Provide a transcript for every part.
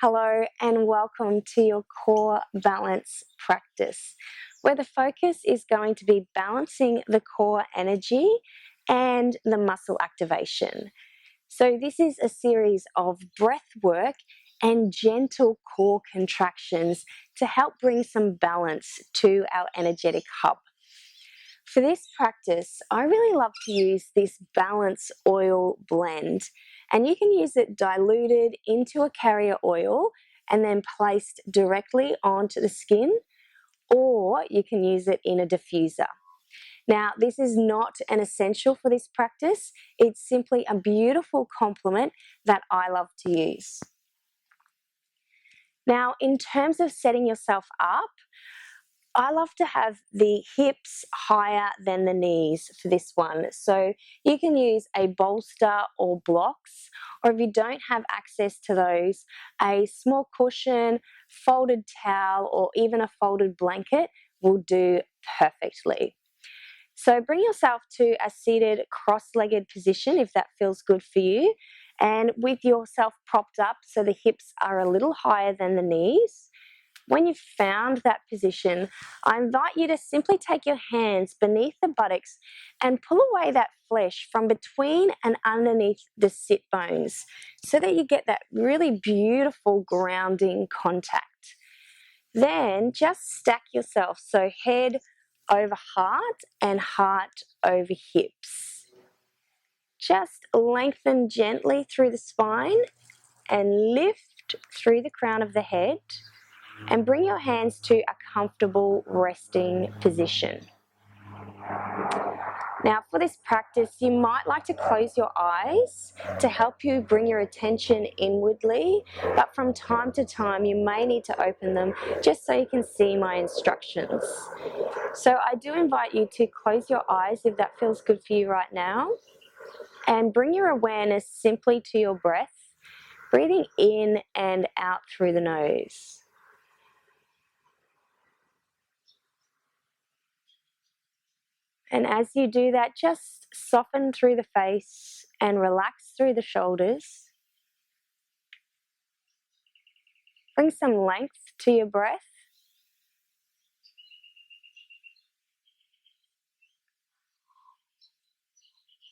Hello and welcome to your core balance practice, where the focus is going to be balancing the core energy and the muscle activation. So this is a series of breath work and gentle core contractions to help bring some balance to our energetic hub. For this practice, I really love to use this balance oil blend, and you can use it diluted into a carrier oil and then placed directly onto the skin, or you can use it in a diffuser. Now, this is not an essential for this practice. It's simply a beautiful complement that I love to use. Now, in terms of setting yourself up, I love to have the hips higher than the knees for this one. So you can use a bolster or blocks, or if you don't have access to those, a small cushion, folded towel, or even a folded blanket will do perfectly. So bring yourself to a seated cross-legged position if that feels good for you, and with yourself propped up so the hips are a little higher than the knees. When you've found that position, I invite you to simply take your hands beneath the buttocks and pull away that flesh from between and underneath the sit bones so that you get that really beautiful grounding contact. Then just stack yourself, so head over heart and heart over hips. Just lengthen gently through the spine and lift through the crown of the head. And bring your hands to a comfortable resting position. Now, for this practice, you might like to close your eyes to help you bring your attention inwardly, but from time to time you may need to open them just so you can see my instructions. So I do invite you to close your eyes if that feels good for you right now, and bring your awareness simply to your breath, breathing in and out through the nose. And as you do that, just soften through the face and relax through the shoulders. Bring some length to your breath.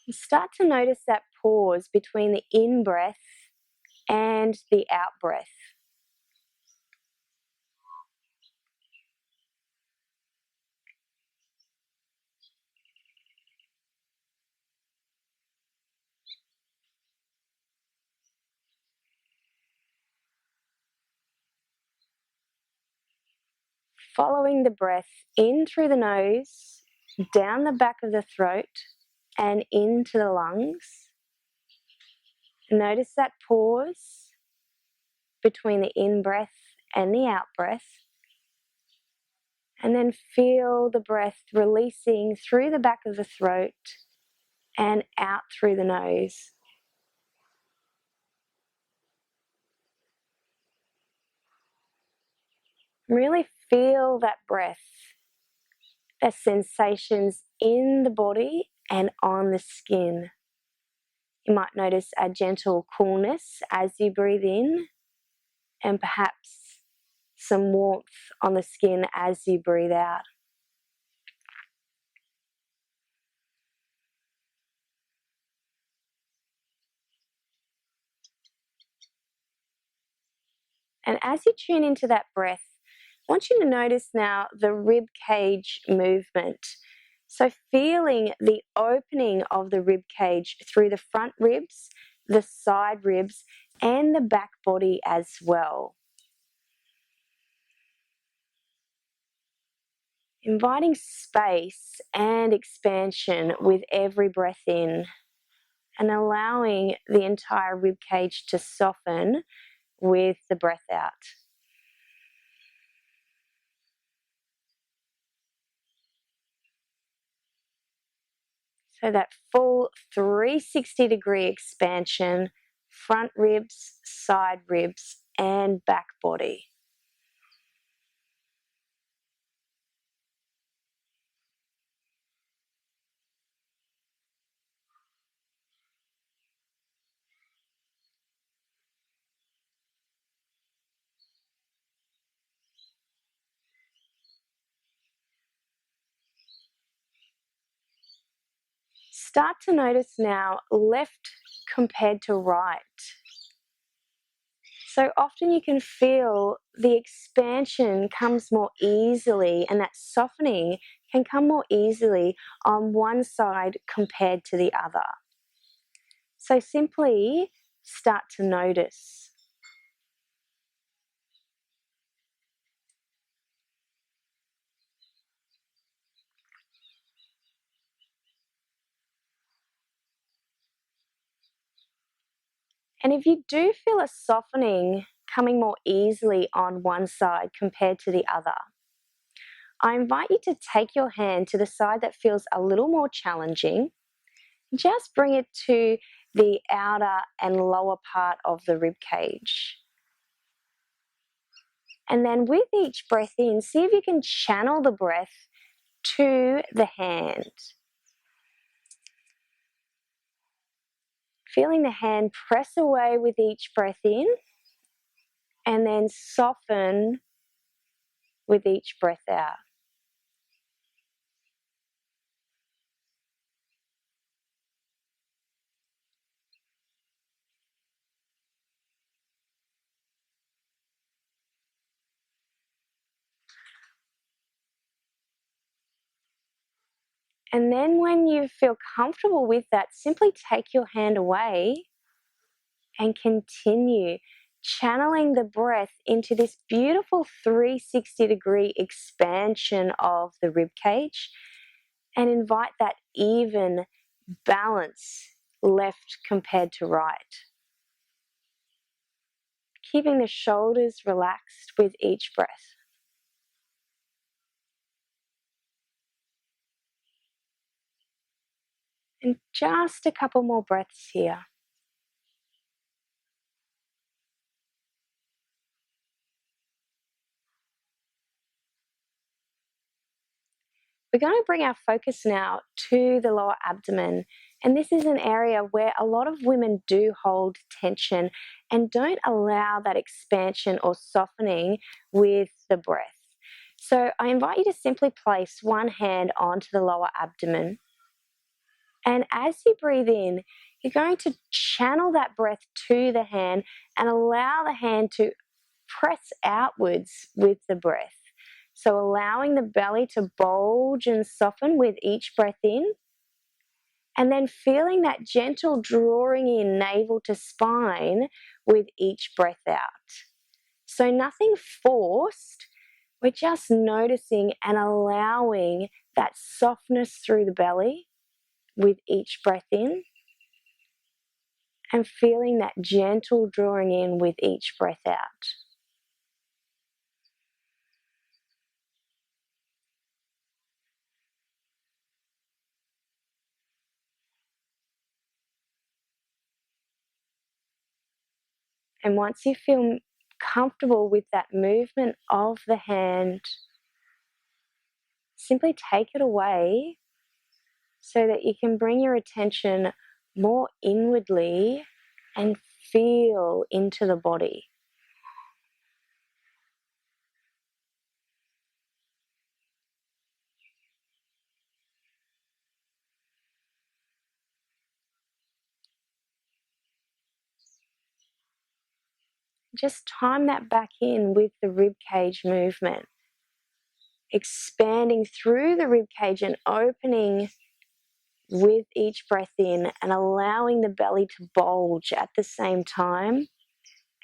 And start to notice that pause between the in-breath and the out-breath. Following the breath in through the nose, down the back of the throat, and into the lungs. Notice that pause between the in-breath and the out-breath. And then feel the breath releasing through the back of the throat and out through the nose. Really feel that breath, the sensations in the body and on the skin. You might notice a gentle coolness as you breathe in, and perhaps some warmth on the skin as you breathe out. And as you tune into that breath, I want you to notice now the rib cage movement. So feeling the opening of the rib cage through the front ribs, the side ribs, and the back body as well. Inviting space and expansion with every breath in, and allowing the entire rib cage to soften with the breath out. So that full 360-degree expansion, front ribs, side ribs, and back body. Start to notice now left compared to right. So often you can feel the expansion comes more easily, and that softening can come more easily on one side compared to the other. So simply start to notice. And if you do feel a softening coming more easily on one side compared to the other, I invite you to take your hand to the side that feels a little more challenging. Just bring it to the outer and lower part of the rib cage. And then with each breath in, see if you can channel the breath to the hand. Feeling the hand press away with each breath in, and then soften with each breath out. And then when you feel comfortable with that, simply take your hand away and continue channeling the breath into this beautiful 360-degree expansion of the rib cage, and invite that even balance left compared to right. Keeping the shoulders relaxed with each breath. And just a couple more breaths here. We're going to bring our focus now to the lower abdomen. And this is an area where a lot of women do hold tension and don't allow that expansion or softening with the breath. So I invite you to simply place one hand onto the lower abdomen. And as you breathe in, you're going to channel that breath to the hand and allow the hand to press outwards with the breath. So allowing the belly to bulge and soften with each breath in, and then feeling that gentle drawing in navel to spine with each breath out. So nothing forced, we're just noticing and allowing that softness through the belly with each breath in, and feeling that gentle drawing in with each breath out. And once you feel comfortable with that movement of the hand, simply take it away so that you can bring your attention more inwardly and feel into the body. Just time that back in with the rib cage movement, expanding through the rib cage and opening with each breath in, and allowing the belly to bulge at the same time.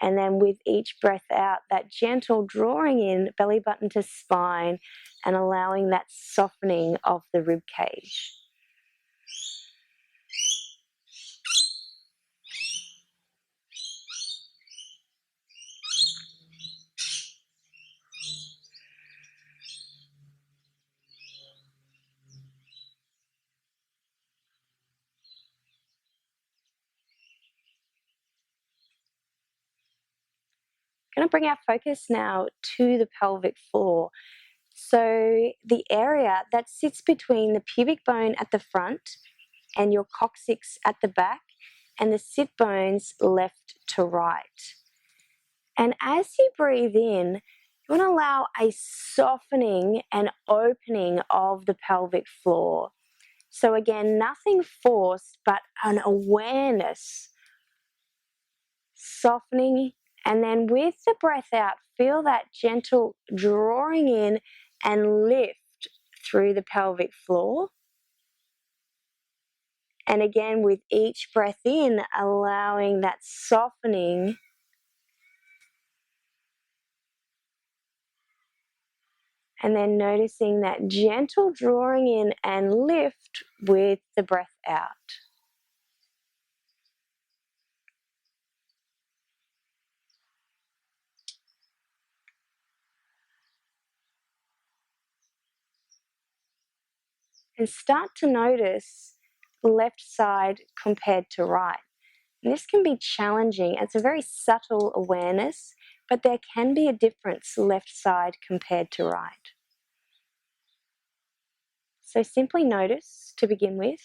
And then with each breath out, that gentle drawing in, belly button to spine, and allowing that softening of the rib cage. Going to bring our focus now to the pelvic floor. So the area that sits between the pubic bone at the front and your coccyx at the back, and the sit bones left to right. And as you breathe in, you want to allow a softening and opening of the pelvic floor. So again, nothing forced, but an awareness, softening, and then with the breath out, feel that gentle drawing in and lift through the pelvic floor. And again, with each breath in, allowing that softening and then noticing that gentle drawing in and lift with the breath out. And start to notice left side compared to right. And this can be challenging. It's a very subtle awareness, but there can be a difference left side compared to right. So simply notice to begin with.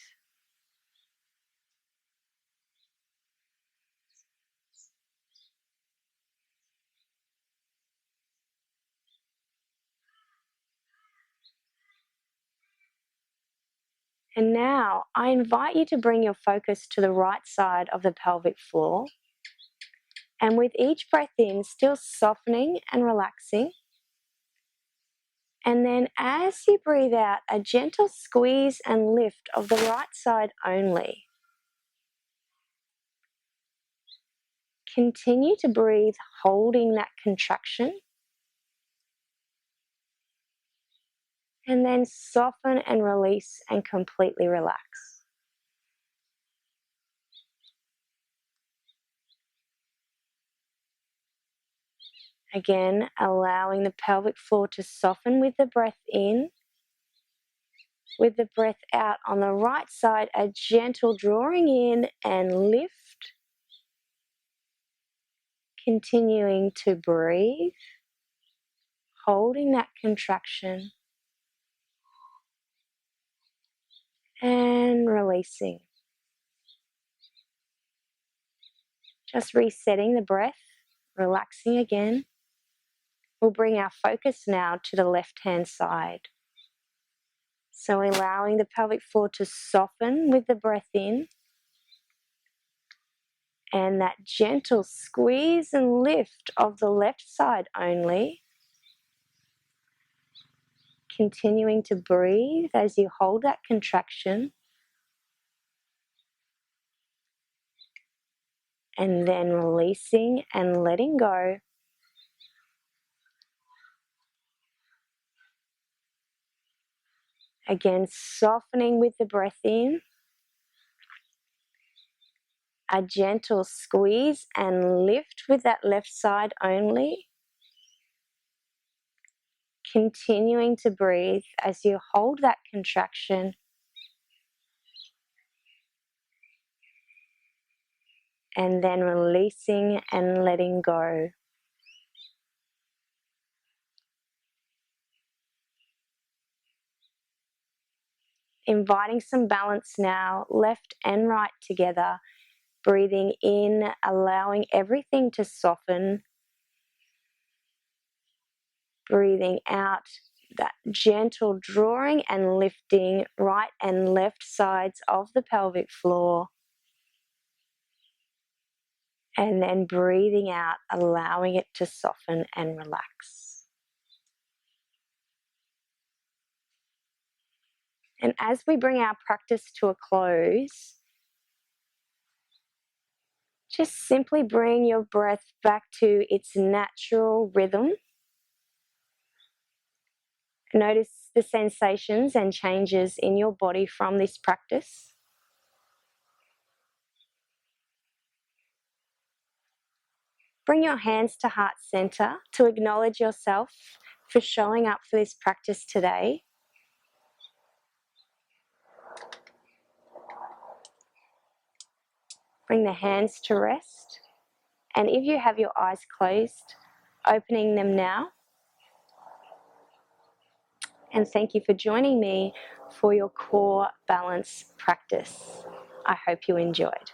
And now I invite you to bring your focus to the right side of the pelvic floor. And with each breath in, still softening and relaxing. And then as you breathe out, a gentle squeeze and lift of the right side only. Continue to breathe, holding that contraction. And then soften and release and completely relax. Again, allowing the pelvic floor to soften with the breath in. With the breath out on the right side, a gentle drawing in and lift. Continuing to breathe, holding that contraction and releasing. Just resetting the breath, relaxing again. We'll bring our focus now to the left-hand side. So allowing the pelvic floor to soften with the breath in. And that gentle squeeze and lift of the left side only. Continuing to breathe as you hold that contraction. And then releasing and letting go. Again, softening with the breath in. A gentle squeeze and lift with that left side only. Continuing to breathe as you hold that contraction. And then releasing and letting go. Inviting some balance now, left and right together. Breathing in, allowing everything to soften. Breathing out, that gentle drawing and lifting right and left sides of the pelvic floor. And then breathing out, allowing it to soften and relax. And as we bring our practice to a close, just simply bring your breath back to its natural rhythm. Notice the sensations and changes in your body from this practice. Bring your hands to heart center to acknowledge yourself for showing up for this practice today. Bring the hands to rest. And if you have your eyes closed, opening them now. And thank you for joining me for your core balance practice. I hope you enjoyed.